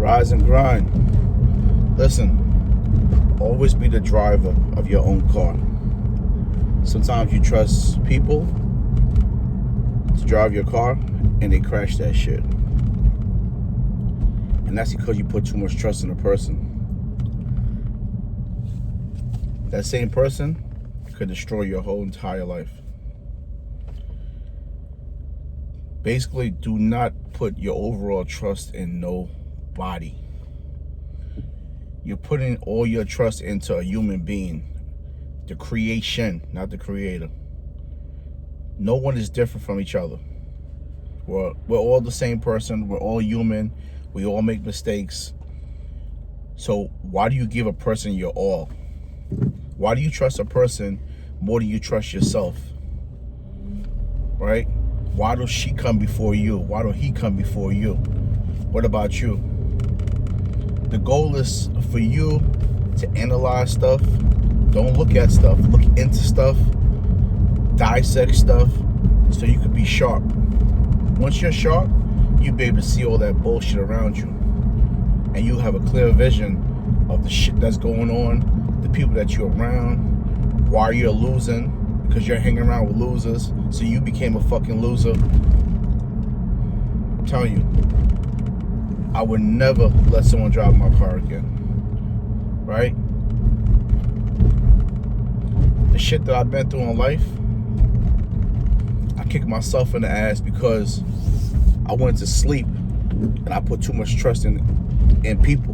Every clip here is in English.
Rise and grind. Listen, always be the driver of your own car. Sometimes you trust people to drive your car and they crash that shit. And that's because you put too much trust in a person. That same person could destroy your whole entire life. Basically, do not put your overall trust in nobody. You're putting all your trust into a human being. The creation, not the creator. No one is different from each other. We're all the same person. We're all human. We all make mistakes. So why do you give a person your all? Why do you trust a person more than you trust yourself? Right? Why does she come before you? Why don't he come before you? What about you? The goal is for you to analyze stuff. Don't look at stuff. Look into stuff. Dissect stuff so you can be sharp. Once you're sharp, you'll be able to see all that bullshit around you. And you'll have a clear vision of the shit that's going on, the people that you're around, why you're losing, because you're hanging around with losers, so you became a fucking loser. I'm telling you, I would never let someone drive my car again. Right? The shit that I've been through in life, I kicked myself in the ass because I went to sleep and I put too much trust in people.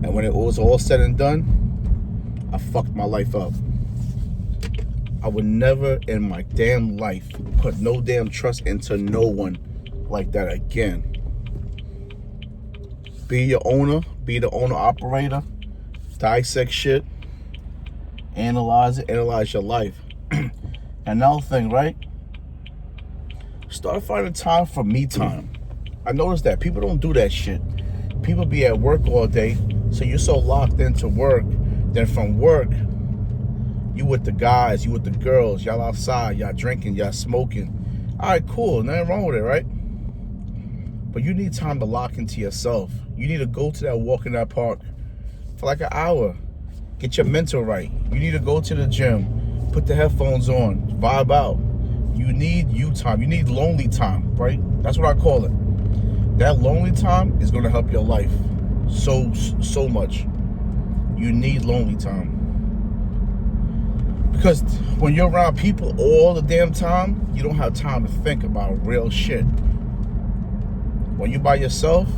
And when it was all said and done, I fucked my life up. I would never in my damn life put no damn trust into no one like that again. Be your owner, be the owner operator, dissect shit, analyze it, analyze your life. Another thing, right? Start finding time for me time. I noticed that people don't do that shit. People be at work all day, so you're so locked into work. Then from work, you with the guys, you with the girls, y'all outside, y'all drinking, y'all smoking. All right, cool, nothing wrong with it, right? But you need time to lock into yourself. You need to go to that walk in that park for like an hour. Get your mental right. You need to go to the gym, put the headphones on, vibe out. You need you time. You need lonely time, right? That's what I call it. That lonely time is going to help your life so much. You need lonely time. Because when you're around people all the damn time, you don't have time to think about real shit. When you're by yourself,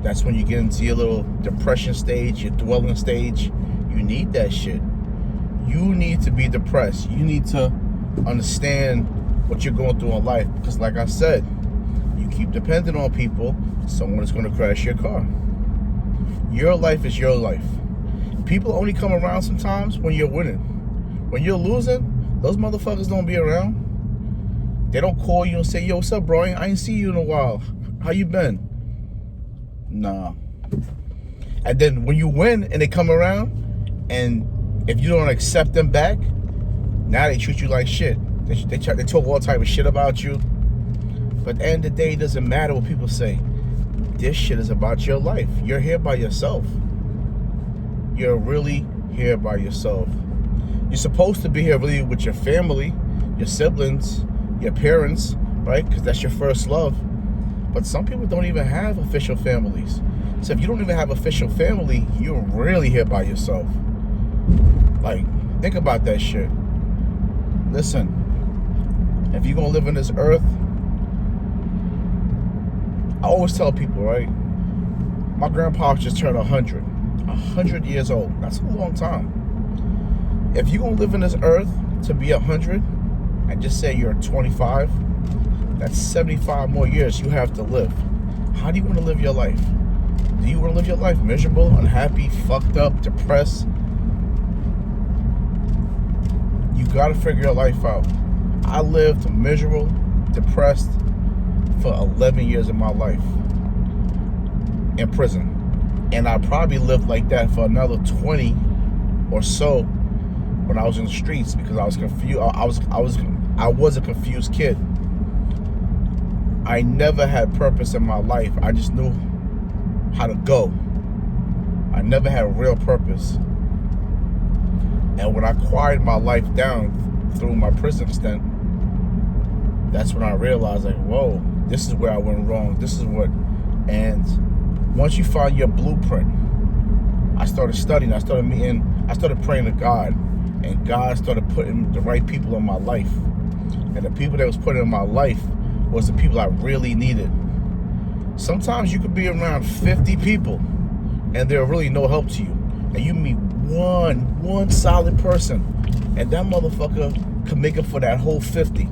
that's when you get into your little depression stage, your dwelling stage. You need that shit. You need to be depressed. You need to understand what you're going through in life. Because like I said, you keep depending on people, someone is going to crash your car. Your life is your life. People only come around sometimes when you're winning. When you're losing, those motherfuckers don't be around. They don't call you and say, yo, what's up, bro? I ain't see you in a while. How you been? Nah. And then when you win and they come around, and if you don't accept them back, now they treat you like shit. They talk all type of shit about you. But at the end of the day, it doesn't matter what people say. This shit is about your life. You're here by yourself. You're really here by yourself. You're supposed to be here really with your family, your siblings, your parents, right? Because that's your first love. But some people don't even have official families. So if you don't even have official family, you're really here by yourself. Like, think about that shit. Listen, if you're going to live on this earth, I always tell people, right? My grandpa just turned 100. 100 years old. That's a long time. If you're going to live on this earth to be 100, and just say you're 25, that's 75 more years you have to live. How do you want to live your life? Do you want to live your life miserable, unhappy, fucked up, depressed? You got to figure your life out. I lived miserable, depressed for 11 years of my life in prison. And I probably lived like that for another 20 or so when I was in the streets because I was confused. I was a confused kid. I never had purpose in my life. I just knew how to go. I never had a real purpose. And when I quieted my life down through my prison stint, that's when I realized, like, whoa, this is where I went wrong. This is what, and once you find your blueprint, I started studying, I started praying to God, and God started putting the right people in my life. And the people that was put in my life was the people I really needed. Sometimes you could be around 50 people and they're really no help to you. And you meet one solid person, and that motherfucker can make up for that whole 50.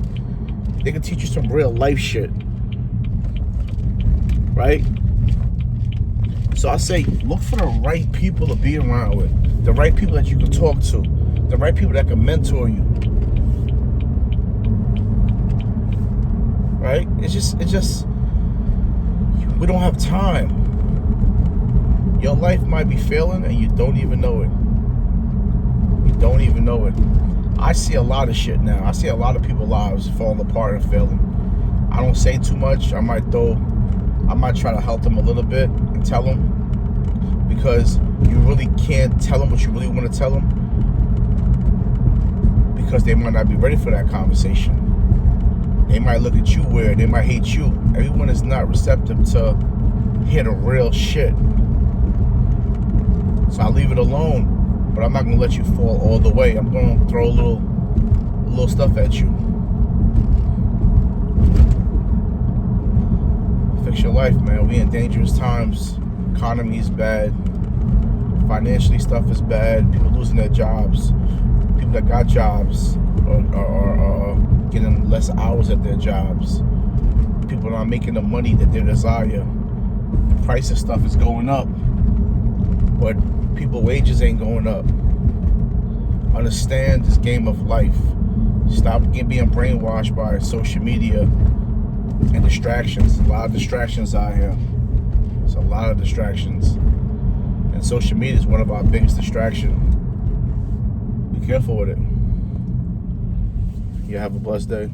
They can teach you some real life shit. Right? So I say, look for the right people to be around with. The right people that you can talk to. The right people that can mentor you. Right? It's just, we don't have time. Your life might be failing and you don't even know it. You don't even know it. I see a lot of shit now. I see a lot of people's lives falling apart and failing. I don't say too much. I might try to help them a little bit and tell them, because you really can't tell them what you really want to tell them, because they might not be ready for that conversation. They might look at you weird. They might hate you. Everyone is not receptive to hear the real shit. So I leave it alone, but I'm not gonna let you fall all the way. I'm gonna throw a little stuff at you. Fix your life, man. We in dangerous times. Economy is bad. Financially, stuff is bad. People losing their jobs. People that got jobs are getting less hours at their jobs. People not making the money that they desire. The price of stuff is going up, but people wages ain't going up. Understand this game of life. Stop being brainwashed by social media and distractions. A lot of distractions out here. There's a lot of distractions, and social media is one of our biggest distractions. Be careful with it. You have a blessed day.